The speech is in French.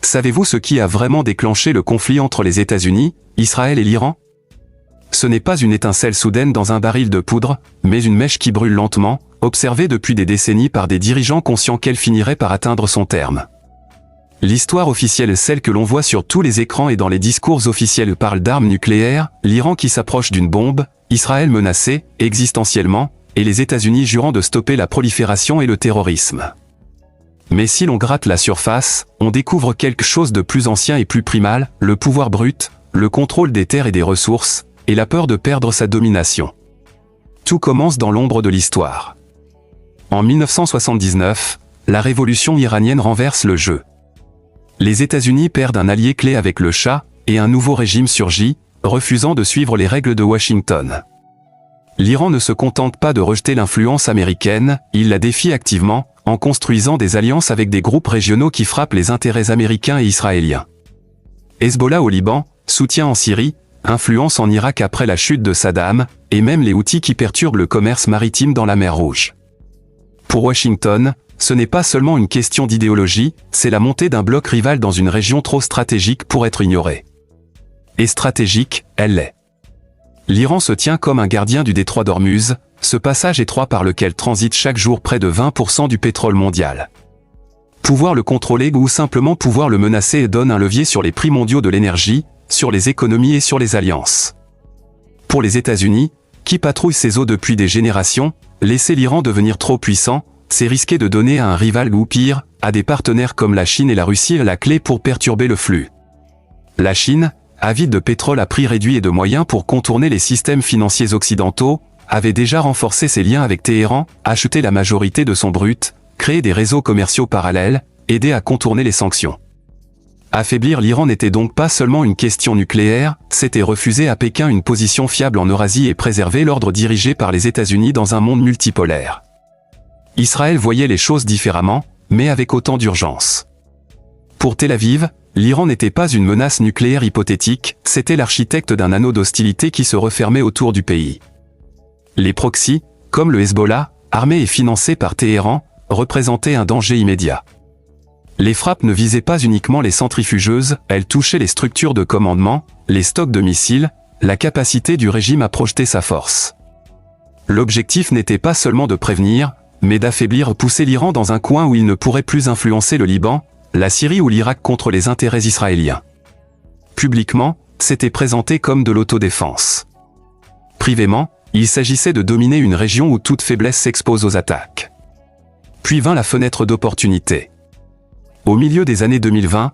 Savez-vous ce qui a vraiment déclenché le conflit entre les États-Unis, Israël et l'Iran? Ce n'est pas une étincelle soudaine dans un baril de poudre, mais une mèche qui brûle lentement, observée depuis des décennies par des dirigeants conscients qu'elle finirait par atteindre son terme. L'histoire officielle, celle que l'on voit sur tous les écrans et dans les discours officiels, parle d'armes nucléaires, l'Iran qui s'approche d'une bombe, Israël menacé, existentiellement, et les États-Unis jurant de stopper la prolifération et le terrorisme. Mais si l'on gratte la surface, on découvre quelque chose de plus ancien et plus primal, le pouvoir brut, le contrôle des terres et des ressources, et la peur de perdre sa domination. Tout commence dans l'ombre de l'histoire. En 1979, la révolution iranienne renverse le jeu. Les États-Unis perdent un allié clé avec le Shah, et un nouveau régime surgit, refusant de suivre les règles de Washington. L'Iran ne se contente pas de rejeter l'influence américaine, il la défie activement, en construisant des alliances avec des groupes régionaux qui frappent les intérêts américains et israéliens. Hezbollah au Liban, soutien en Syrie, influence en Irak après la chute de Saddam, et même les Houthis qui perturbent le commerce maritime dans la mer Rouge. Pour Washington, ce n'est pas seulement une question d'idéologie, c'est la montée d'un bloc rival dans une région trop stratégique pour être ignorée. Et stratégique, elle l'est. L'Iran se tient comme un gardien du détroit d'Ormuz, ce passage étroit par lequel transite chaque jour près de 20% du pétrole mondial. Pouvoir le contrôler ou simplement pouvoir le menacer donne un levier sur les prix mondiaux de l'énergie, sur les économies et sur les alliances. Pour les États-Unis, qui patrouillent ces eaux depuis des générations, laisser l'Iran devenir trop puissant, c'est risquer de donner à un rival ou pire, à des partenaires comme la Chine et la Russie la clé pour perturber le flux. La Chine, avide de pétrole à prix réduit et de moyens pour contourner les systèmes financiers occidentaux, avait déjà renforcé ses liens avec Téhéran, acheté la majorité de son brut, créé des réseaux commerciaux parallèles, aidé à contourner les sanctions. Affaiblir l'Iran n'était donc pas seulement une question nucléaire, c'était refuser à Pékin une position fiable en Eurasie et préserver l'ordre dirigé par les États-Unis dans un monde multipolaire. Israël voyait les choses différemment, mais avec autant d'urgence. Pour Tel Aviv, l'Iran n'était pas une menace nucléaire hypothétique, c'était l'architecte d'un anneau d'hostilité qui se refermait autour du pays. Les proxys, comme le Hezbollah, armés et financés par Téhéran, représentaient un danger immédiat. Les frappes ne visaient pas uniquement les centrifugeuses, elles touchaient les structures de commandement, les stocks de missiles, la capacité du régime à projeter sa force. L'objectif n'était pas seulement de prévenir, mais d'affaiblir, pousser l'Iran dans un coin où il ne pourrait plus influencer le Liban, la Syrie ou l'Irak contre les intérêts israéliens. Publiquement, c'était présenté comme de l'autodéfense. Privément, il s'agissait de dominer une région où toute faiblesse s'expose aux attaques. Puis vint la fenêtre d'opportunité. Au milieu des années 2020,